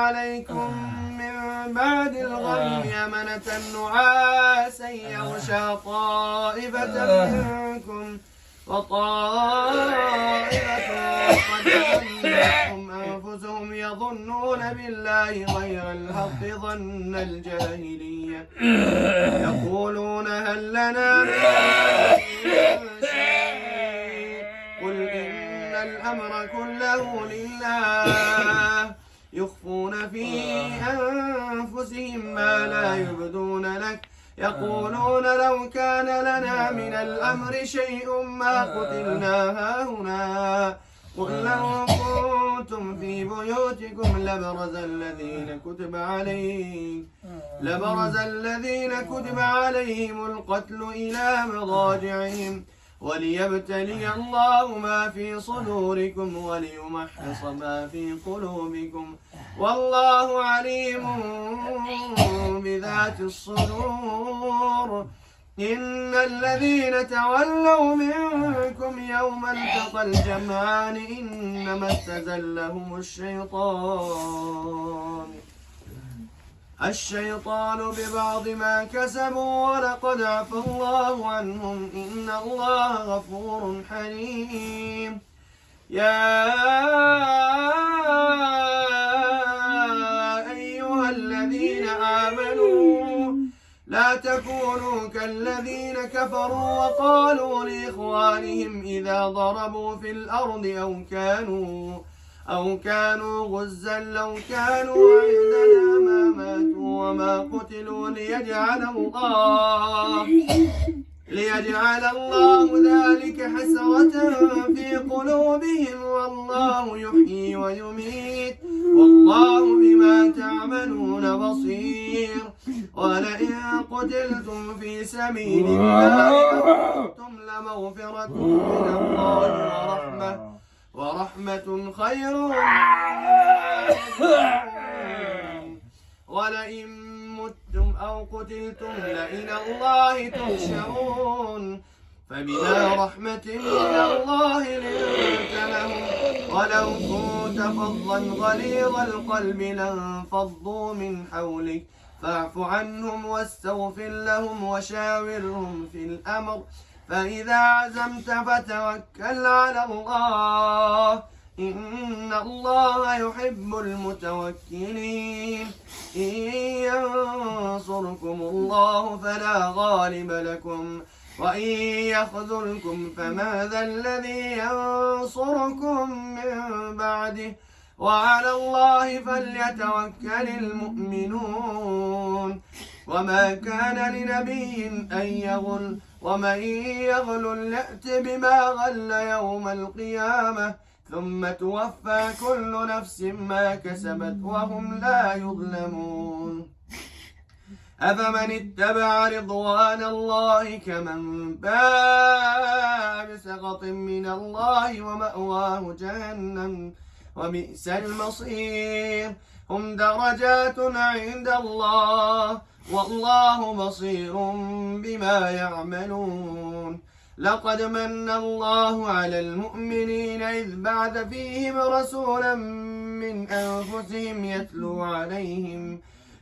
عليكم من بعد الغم أمنة نعاسا يغشى طائفة منكم وطائفة قد أهمتهم أنفسهم يظنون بالله غير الحق ظن الجاهلية يقولون هل لنا من شيء قل إن الأمر كله لله يخفون في أنفسهم ما لا يبدون لك يقولون لو كان لنا من الأمر شيء ما قتلنا هاهنا قل لو كنتم في بيوتكم لبرز الذين كتب عليهم القتل إلى مضاجعهم وليبتلي الله ما في صدوركم وليمحص ما في قلوبكم والله عليم بذات الصدور إن الذين تولوا منكم يوم التقى الجمعان إنما استزلهم الشيطان ببعض ما كسبوا ولقد عفى الله عنهم إن الله غفور حليم يا أيها الذين آمنوا لا تكونوا كالذين كفروا وقالوا لإخوانهم إذا ضربوا في الأرض أو كانوا غزا لو كانوا عندنا ما ماتوا وما قتلوا ليجعل الله ذلك حسرة في قلوبهم والله يحيي ويميت والله بما تعملون بصير ولئن قتلتم في سبيل الله أنتم لمغفرة من الله ورحمة خير ولئن متم أو قتلتم لإلى الله تحشرون فبما رحمة من الله لنت لهم ولو كنت فظا غليظ القلب لانفضوا من حولك فاعف عنهم واستغفر لهم وشاورهم في الأمر فإذا عزمت فتوكل على الله إن الله يحب المتوكلين إن ينصركم الله فلا غالب لكم وإن يخذلكم فماذا الذي ينصركم من بعده وعلى الله فليتوكل المؤمنون وما كان لنبي أن يغل ومن يغل يأت بما غل يوم القيامة ثم توفى كل نفس ما كسبت وهم لا يظلمون أفمن اتبع رضوان الله كمن باء بسخط من الله ومأواه جهنم وبئس المصير هم درجات عند الله والله بصير بما يعملون لقد من الله على المؤمنين إذ بعث فيهم رسولا من أنفسهم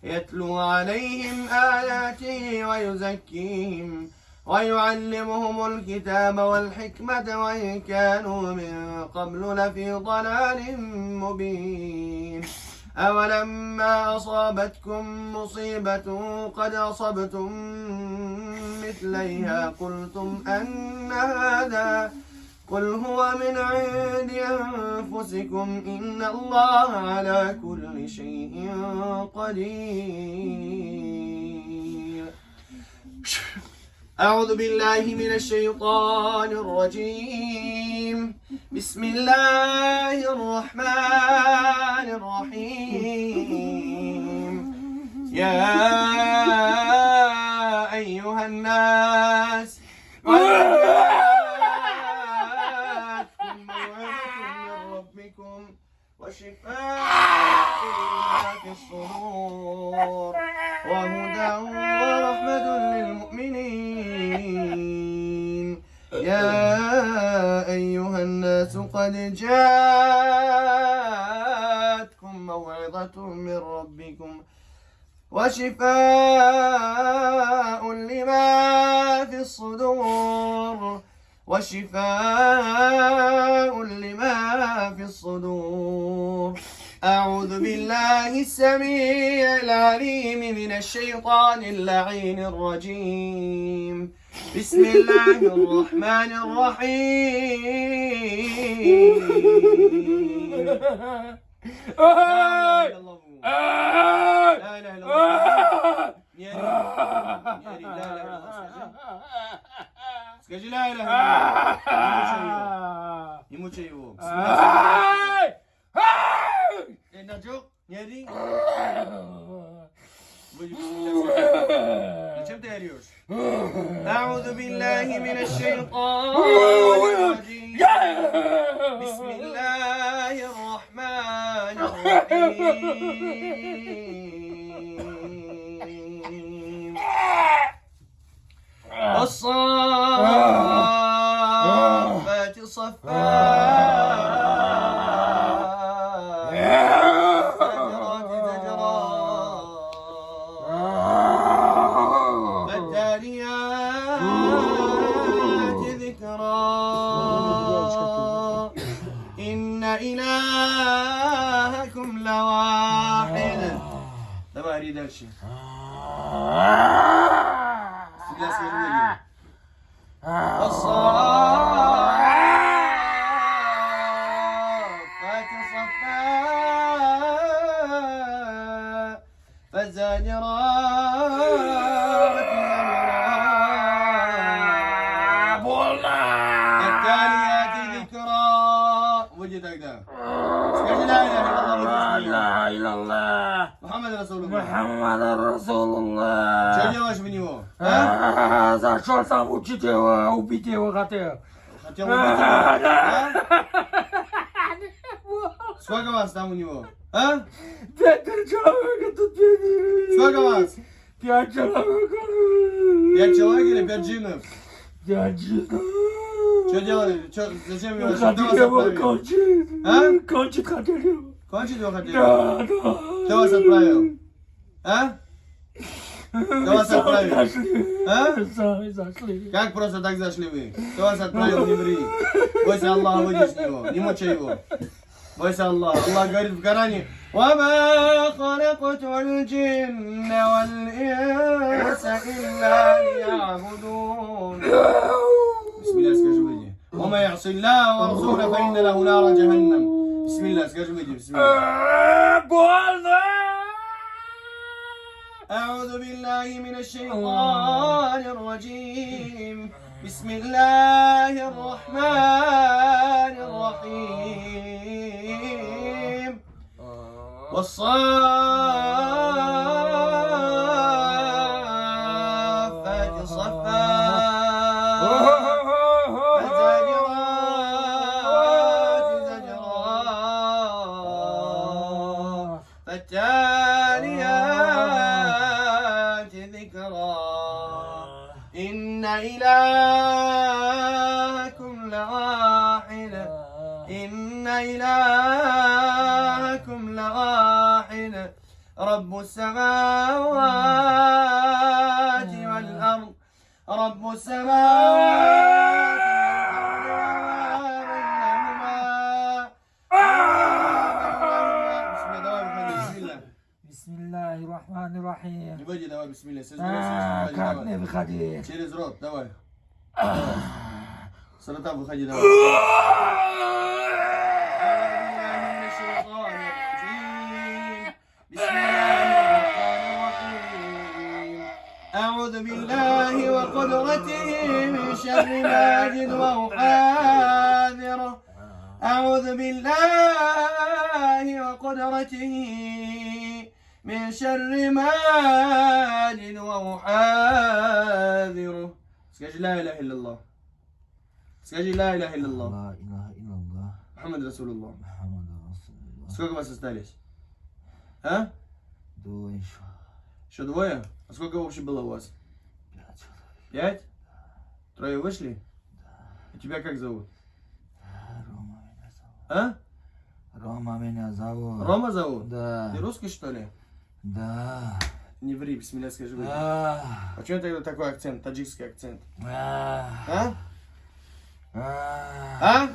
يتلو عليهم آياته ويزكيهم ويعلمهم الكتاب والحكمة وإن كانوا من قبل لفي ضلال مبين أولما أصابتكم مصيبة قد أصبتم مثليها قلتم أن هذا قل هو من عند أنفسكم إن الله على كل شيء قدير أعوذ بالله من الشيطان الرجيم بسم الله الرحمن الرحيم يا أيها الناس وشفاء لما في الصدور وهدى ورحمة للمؤمنين يا أيها الناس قد جاءتكم موعظة من ربكم وشفاء لما في الصدور وشفاء لما في الصدور. أعوذ بالله السميع العليم من الشيطان اللعين الرجيم. بسم الله الرحمن الرحيم. لا إله إلا الله. لا إله إلا الله. لا إله إلا الله. يموت شيء. نرجو يدي. أعوذ بالله من الشيطان الرجيم. بسم الله الرحمن الرحيم. الصافات صفا إلهكم لواحد. ده ما أريد هالشيء. الصافات صفا فالزاجرات زجرا التاليات ذكرا. وجدك ده. لا إله إلا الله محمد رسول الله. محمد رسول الله. Что делаешь в него? Зашел сам учить его, убить его хотел. Хотел убить его? Сколько вас там у него? 5 человек тут. Сколько вас? 5 человек. 5 человек или 5 джиннов? 5 джиннов. Что делали? Зачем его? Хотели его кончить. Кончить хотели. Кончить его хотели? Да. Кто вас отправил? Кто вас отправил? Сами зашли. Как просто так зашли вы? Кто вас отправил, не ври. Бойся Аллаха, выйди с него. Не мучай его. Бойся Аллаха. Аллах говорит в Коране: وَمَا خَلَقْتُ الْجِنَّ وَالْإِنسَ إِلَّا لِيَعْبُدُونَ. بسم الله скажи выйди. وَمَا يَعْصِ اللَّهَ وَرَسُولَهُ فَإِنَّ لَهُ نَارَ جَهَنَّمَ. بسم الله скажи выйди. بسم الله. Больно. أعوذ بالله من الشيطان الرجيم. بسم الله الرحمن الرحيم. والصافات صفا فالزاجرات زجرا فالتاليات ذكرا. إن إلهكم لواحد. إن إلهكم لواحد. رب السماوات والأرض. رب السماوات والأرض. بسم الله الرحمن الرحيم. Не выйди, давай, бисмилля. Как не выходи? Через рот, давай. Саратан, выходи, давай. أعوذ بالله وقدرته من شر ماجد وأحاذره. أعوذ بالله وقدرته من شر ماجد وأحاذره. Скажи لا إله إلا الله. Скажи لا إله إلا الله. لا إله إلا الله. محمد رسول الله. محمد رسول الله. Сколько вас остались? А? Двое еще. Еще двое? А сколько вообще было у вас? 5 человек. 5? Трое вышли? Да. А тебя как зовут? Рома меня зовут. А? Рома меня зовут. Рома зовут? Да. Ты русский, что ли? Да. Не ври, бисмилля, скажи. Да. Почему тогда такой акцент, таджикский акцент? А. А? А. А?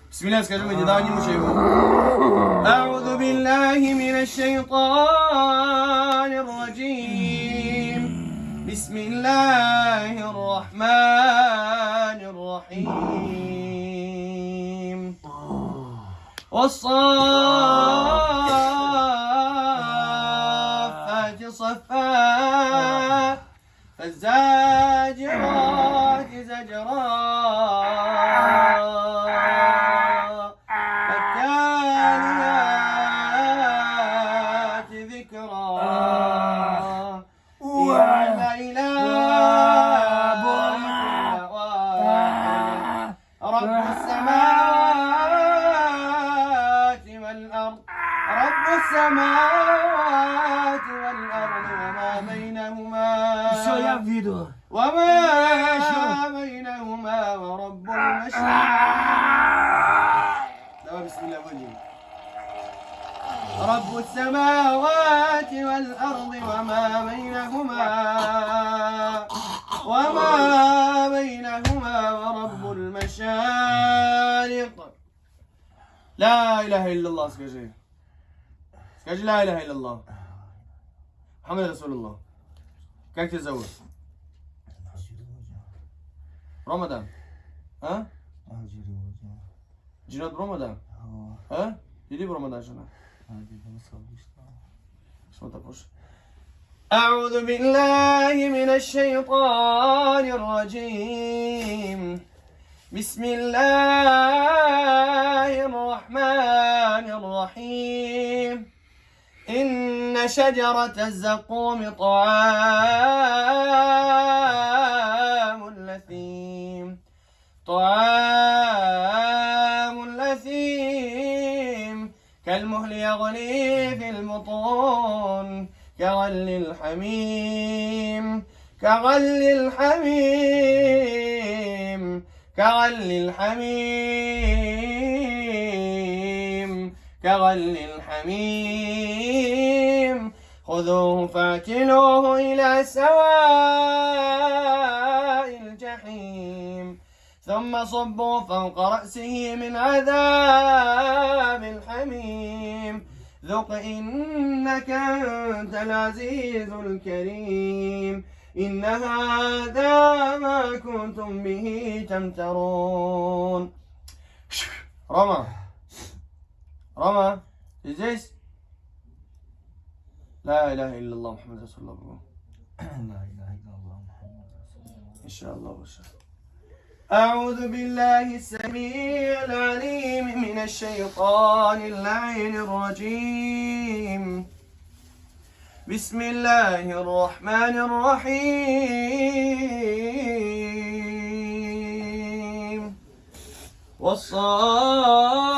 Бисмилля, скажи, не давай, не мучай его. أعوذ بالله من الشيطان الرجيم. بسم الله الرحمن الرحيم. والصافات صفا فالزاجرات زجرا فالتاليات ذكرا إن إلهكم لواحد رب السماوات والأرض رب السماوات والأرض وما بينهما Все, я виду. وما بينهما ورب المشرق. давай بسم الله وجهي. رب السماوات والأرض وما بينهما ورب المشارق. لا إله إلا الله. скажи لا إله إلا الله. محمد رسول الله. как тебя зовут? Ромадан? А? Джинот Ромадан? А? Иди в Ромадан жена. Что такое? أعوذ بالله من الشيطان الرجيم. بسم الله الرحمن الرحيم. إن شجرة الزقوم طعام الأثيم كالمهل يغلي في البطون كغلي الحميم خذوه فاعتلوه إلى سواء الجحيم ثم صبوا فوق رأسه من عذاب الحميم ذق إنك أنت العزيز الكريم إن هذا ما كنتم به تمترون. Рома, ты здесь? لا إله إلا الله محمد رسول الله. لا إله إلا الله محمد رسول الله. إن شاء الله وشاء. أعوذ بالله السميع العليم من الشيطان اللعين الرجيم. بسم الله الرحمن الرحيم. والصافات